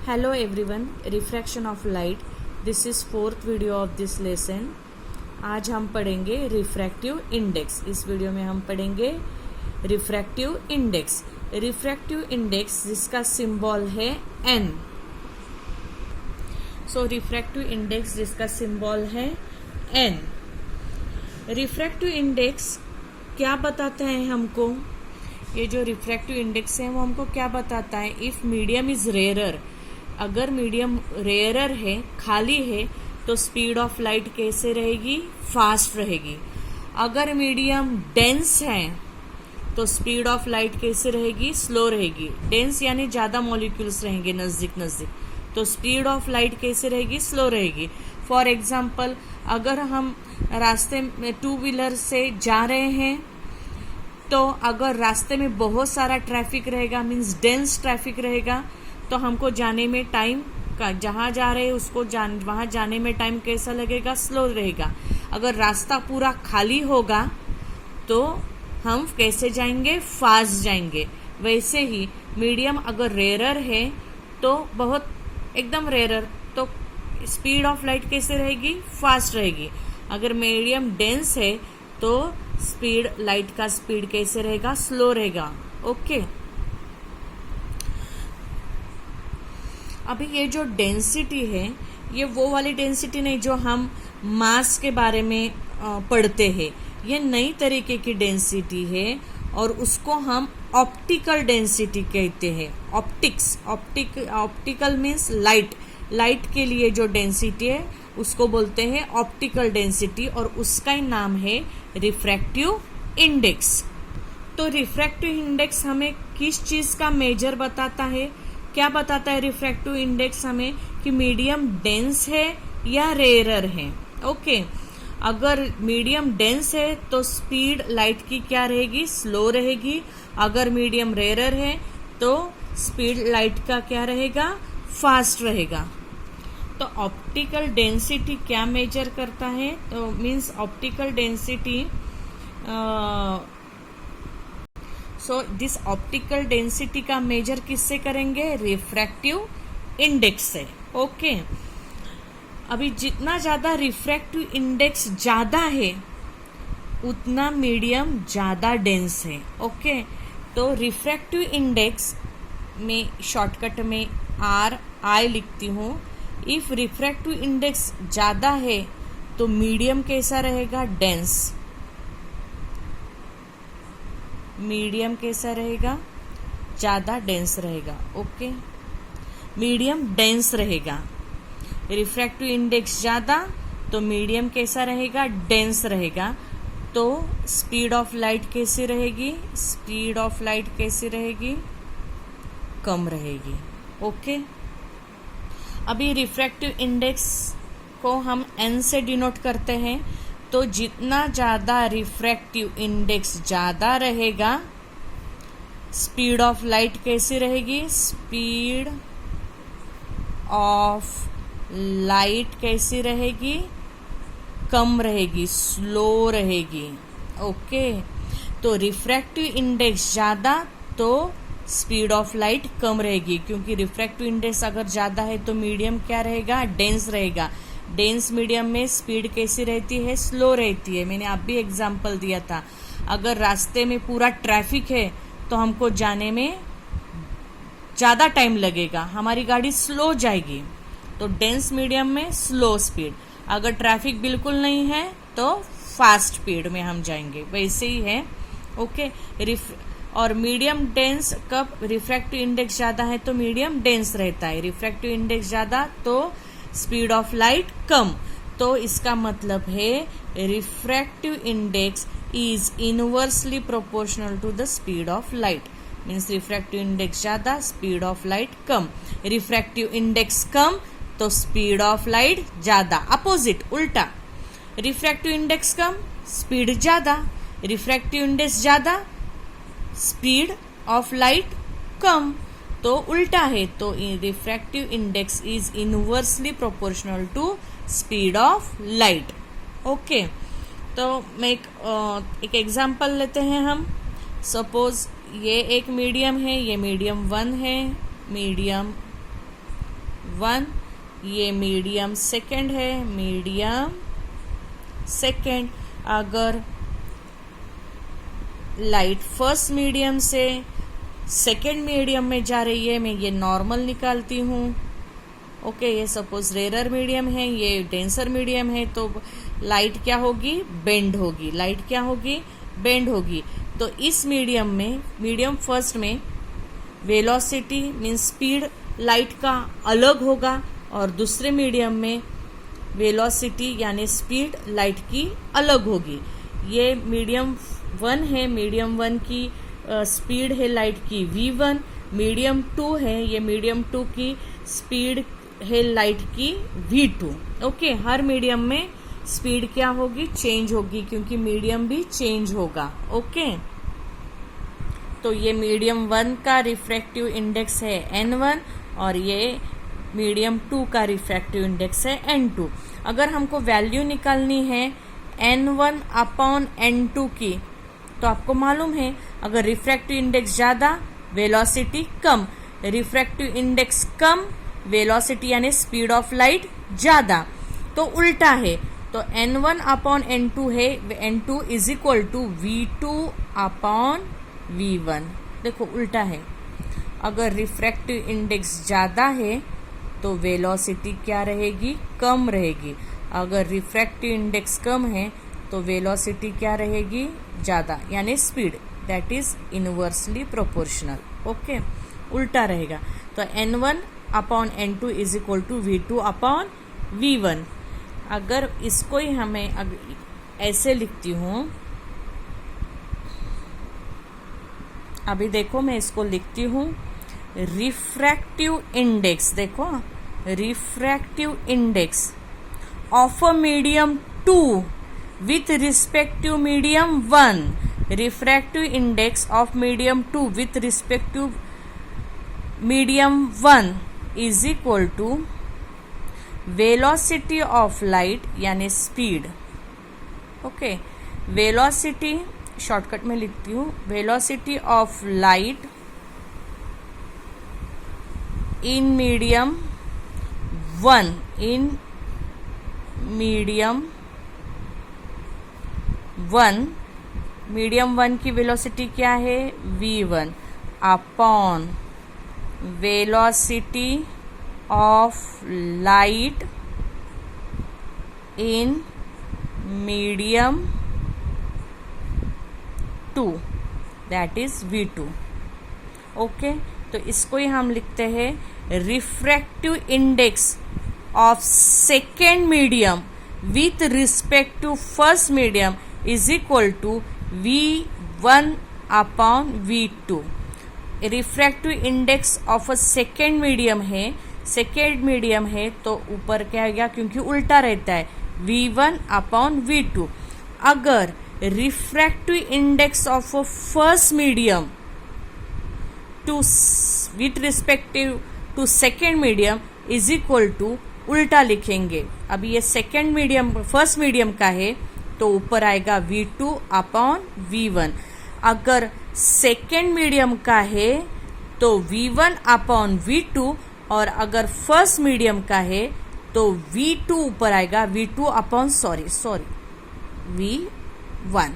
Hello everyone, refraction of light. This is fourth video of this lesson. आज हम पढ़ेंगे refractive index. इस video में हम पढ़ेंगे रिफ्रैक्टिव इंडेक्स. रिफ्रैक्टिव इंडेक्स जिसका सिंबल है n. सो रिफ्रैक्टिव इंडेक्स जिसका सिंबल है n. रिफ्रैक्टिव इंडेक्स क्या बताता है हमको? ये जो रिफ्रैक्टिव इंडेक्स है वो हमको क्या बताता है? इफ मीडियम इज रेयरर, अगर मीडियम रेयरर है, खाली है, तो स्पीड ऑफ लाइट कैसे रहेगी? फास्ट रहेगी. अगर मीडियम डेंस है तो स्पीड ऑफ लाइट कैसे रहेगी? स्लो रहेगी. डेंस यानी ज्यादा मॉलिक्यूल्स रहेंगे नजदीक नजदीक, तो स्पीड ऑफ लाइट कैसे रहेगी? स्लो रहेगी. फॉर एग्जाम्पल, अगर हम रास्ते में टू व्हीलर से जा रहे हैं तो अगर रास्ते में बहुत सारा ट्रैफिक रहेगा, मीन्स डेंस ट्रैफिक रहेगा, तो हमको जाने में टाइम का, जहाँ जा रहे हैं उसको वहाँ जाने में टाइम कैसा लगेगा? स्लो रहेगा. अगर रास्ता पूरा खाली होगा तो हम कैसे जाएंगे? फास्ट जाएंगे. वैसे ही मीडियम अगर रेयरर है तो बहुत एकदम रेयरर, तो स्पीड ऑफ लाइट कैसे रहेगी? फास्ट रहेगी. अगर मीडियम डेंस है तो स्पीड लाइट का स्पीड कैसे रहेगा? स्लो रहेगा. ओके. अभी ये जो डेंसिटी है, ये वो वाली डेंसिटी नहीं जो हम मास के बारे में पढ़ते हैं. ये नई तरीके की डेंसिटी है और उसको हम ऑप्टिकल डेंसिटी कहते हैं. Optical means light. लाइट के लिए जो डेंसिटी है उसको बोलते हैं ऑप्टिकल डेंसिटी, और उसका ही नाम है रिफ्रैक्टिव इंडेक्स. तो रिफ्रैक्टिव इंडेक्स हमें किस चीज का मेजर बताता है? क्या बताता है रिफ्रैक्टिव इंडेक्स हमें? कि मीडियम डेंस है या रेयरर है. ओके. अगर मीडियम डेंस है तो स्पीड लाइट की क्या रहेगी? स्लो रहेगी. अगर मीडियम रेयरर है तो स्पीड लाइट का क्या रहेगा? फास्ट रहेगा. तो ऑप्टिकल डेंसिटी क्या मेजर करता है? तो means optical density, so this optical density का मेजर किससे करेंगे? रिफ्रैक्टिव इंडेक्स से. ओके. अभी जितना ज्यादा रिफ्रैक्टिव इंडेक्स ज्यादा है उतना मीडियम ज्यादा डेंस है. ओके. तो रिफ्रैक्टिव इंडेक्स में शॉर्टकट में RI लिखती हूँ. इफ रिफ्रैक्टिव इंडेक्स ज्यादा है तो मीडियम कैसा रहेगा? डेंस. मीडियम कैसा रहेगा? ज्यादा डेंस रहेगा. ओके. मीडियम डेंस रहेगा. रिफ्रैक्टिव इंडेक्स ज्यादा तो मीडियम कैसा रहेगा? डेंस रहेगा. तो स्पीड ऑफ लाइट कैसी रहेगी? स्पीड ऑफ लाइट कैसी रहेगी? कम रहेगी. ओके. अभी रिफ्रैक्टिव इंडेक्स को हम n से डिनोट करते हैं, तो जितना ज्यादा रिफ्रैक्टिव इंडेक्स ज्यादा रहेगा, स्पीड ऑफ लाइट कैसी रहेगी? स्पीड ऑफ लाइट कैसी रहेगी? कम रहेगी, स्लो रहेगी. ओके. तो रिफ्रैक्टिव इंडेक्स ज्यादा तो स्पीड ऑफ लाइट कम रहेगी, क्योंकि रिफ्रैक्टिव इंडेक्स अगर ज्यादा है तो मीडियम क्या रहेगा? डेंस रहेगा. डेंस मीडियम में स्पीड कैसी रहती है? स्लो रहती है. मैंने आप भी एग्जांपल दिया था. अगर रास्ते में पूरा ट्रैफिक है तो हमको जाने में ज्यादा टाइम लगेगा, हमारी गाड़ी स्लो जाएगी. तो डेंस मीडियम में स्लो स्पीड. अगर ट्रैफिक बिल्कुल नहीं है तो फास्ट स्पीड में हम जाएंगे. वैसे ही है. ओके. और मीडियम डेंस, कब रिफ्रैक्टिव इंडेक्स ज्यादा है तो मीडियम डेंस रहता है. रिफ्रैक्टिव इंडेक्स ज्यादा तो स्पीड ऑफ लाइट कम. तो इसका मतलब है refractive index is inversely proportional to the speed of light. Means refractive index ज्यादा, स्पीड ऑफ लाइट कम. रिफ्रैक्टिव इंडेक्स कम तो स्पीड ऑफ लाइट ज्यादा. अपोजिट, उल्टा. रिफ्रैक्टिव इंडेक्स कम, स्पीड ज्यादा. रिफ्रैक्टिव इंडेक्स ज्यादा, स्पीड ऑफ लाइट कम. तो उल्टा है. तो refractive index is inversely proportional to speed of light. Okay. तो मैं एक एग्जांपल लेते हैं हम. सपोज ये एक मीडियम है, ये मीडियम 1 है, मीडियम 1, ये मीडियम सेकेंड है, मीडियम सेकेंड। अगर लाइट फर्स्ट मीडियम से सेकेंड मीडियम में जा रही है, मैं ये नॉर्मल निकालती हूँ। ओके, ये सपोज रेयर मीडियम है, ये डेंसर मीडियम है, तो लाइट क्या होगी, बेंड होगी। लाइट क्या होगी, बेंड होगी। तो इस मीडियम में, मीडियम फर्स्ट में वेलोसिटी मीन्स स्पीड लाइट का अलग होगा, और दूसरे मीडियम में वेलोसिटी यानी स्पीड लाइट की अलग होगी। ये मीडियम 1 है, मीडियम 1 की स्पीड है लाइट की v1, मीडियम 2 है, ये मीडियम 2 की स्पीड है लाइट की v2। ओके, हर मीडियम में स्पीड क्या होगी, चेंज होगी, क्योंकि मीडियम भी चेंज होगा। ओके, तो ये मीडियम 1 का रिफ्रैक्टिव इंडेक्स है n1, और ये मीडियम 2 का रिफ्रैक्टिव इंडेक्स है n2। अगर हमको वैल्यू निकालनी है n1 अपॉन n2 की, तो आपको मालूम है अगर रिफ्रैक्टिव इंडेक्स ज़्यादा, वेलोसिटी कम, रिफ्रैक्टिव इंडेक्स कम, वेलोसिटी यानी स्पीड ऑफ लाइट ज़्यादा। तो उल्टा है, तो n1 अपॉन n2 है, n2 is equal to v2 upon v1। देखो उल्टा है, अगर रिफ्रैक्टिव इंडेक्स ज़्यादा है तो वेलोसिटी क्या रहेगी, कम रहेगी। अगर रिफ्रैक्टिव इंडेक्स कम है तो वेलोसिटी क्या रहेगी, ज़्यादा, यानी speed that is inversely proportional. Okay, उल्टा रहेगा। तो n1 upon n2 is equal to v2 upon v1। अगर इसको ही हमें ऐसे लिखती हूँ, अभी देखो मैं इसको लिखती हूँ, रिफ्रैक्टिव इंडेक्स, देखो refractive index of a medium 2 with respect to medium 1, refractive index of medium 2 with respect to medium 1 is equal to velocity of light यानी speed। ओके, velocity शॉर्टकट में लिखती हूँ, velocity of light in medium 1, in medium 1, medium 1 की velocity क्या है, v1 upon velocity of light in medium 2 that is v2। Okay, तो इसको ही हम लिखते हैं refractive index of second medium with respect to first medium is equal to v1 upon v2। Refractive index of a second medium है, second medium है तो ऊपर क्या आएगा, क्योंकि उल्टा रहता है, v1 अपॉन v2। अगर refractive index of a first medium two with respective to second medium is equal to, उल्टा लिखेंगे। अभी ये सेकेंड मीडियम फर्स्ट मीडियम का है तो ऊपर आएगा v2 अपॉन v1। अगर सेकेंड मीडियम का है तो v1 अपॉन v2, और अगर फर्स्ट मीडियम का है तो v2 ऊपर आएगा, v2 अपॉन v1।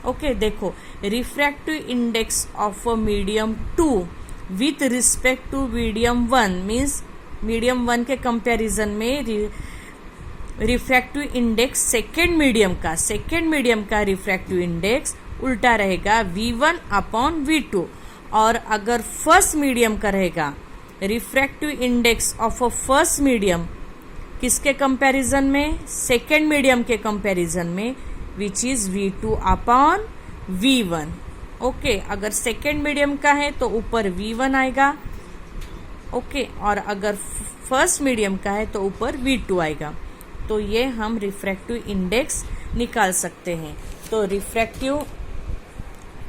ओके, देखो refractive index of a medium 2 with respect to medium 1 means medium 1 के कंपैरिजन में रिफ्रैक्टिव इंडेक्स सेकेंड मीडियम का रिफ्रैक्टिव इंडेक्स उल्टा रहेगा, v1 अपॉन v2। और अगर फर्स्ट मीडियम का रहेगा refractive index of a first medium किसके कंपैरिजन में, सेकेंड मीडियम के कंपैरिजन में, which is v2 upon v1। Okay, अगर सेकेंड मीडियम का है तो ऊपर v1 आएगा। ओके, और अगर फर्स्ट मीडियम का है तो ऊपर v2 आएगा। तो ये हम रिफ्रैक्टिव इंडेक्स निकाल सकते हैं। तो रिफ्रैक्टिव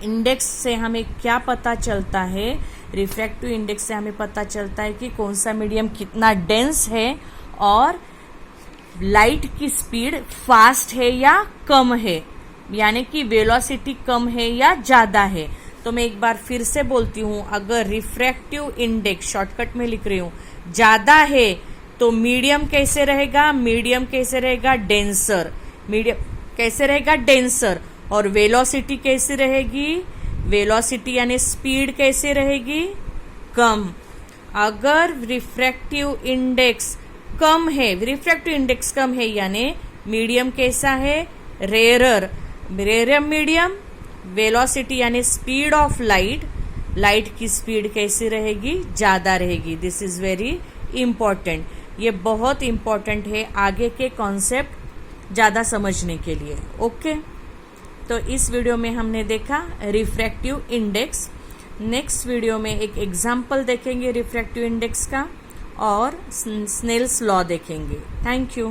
इंडेक्स से हमें क्या पता चलता है, रिफ्रैक्टिव इंडेक्स से हमें पता चलता है कि कौन सा मीडियम कितना डेंस है और लाइट की स्पीड फास्ट है या कम है, यानी कि वेलोसिटी कम है या ज़्यादा है। तो मैं एक बार फिर से बोलती हूँ, अगर रिफ्रैक्टिव इंडेक्स शॉर्टकट में लिख रही हूँ ज्यादा है तो मीडियम कैसे रहेगा, मीडियम कैसे रहेगा, डेंसर, मीडियम कैसे रहेगा, डेंसर। और वेलोसिटी कैसी रहेगी, वेलोसिटी यानी स्पीड कैसे रहेगी, कम। अगर रिफ्रैक्टिव इंडेक्स कम है, रिफ्रैक्टिव इंडेक्स कम है यानी मीडियम कैसा है, रेयरर, रेयर मीडियम। वेलोसिटी यानी स्पीड ऑफ लाइट, लाइट की स्पीड कैसी रहेगी, ज्यादा रहेगी। दिस इज वेरी इंपॉर्टेंट, ये बहुत इंपॉर्टेंट है आगे के कॉन्सेप्ट ज्यादा समझने के लिए। ओके, तो इस वीडियो में हमने देखा रिफ्रैक्टिव इंडेक्स। नेक्स्ट वीडियो में एक एग्जाम्पल देखेंगे रिफ्रैक्टिव इंडेक्स का और स्नेल्स लॉ देखेंगे। Thank you.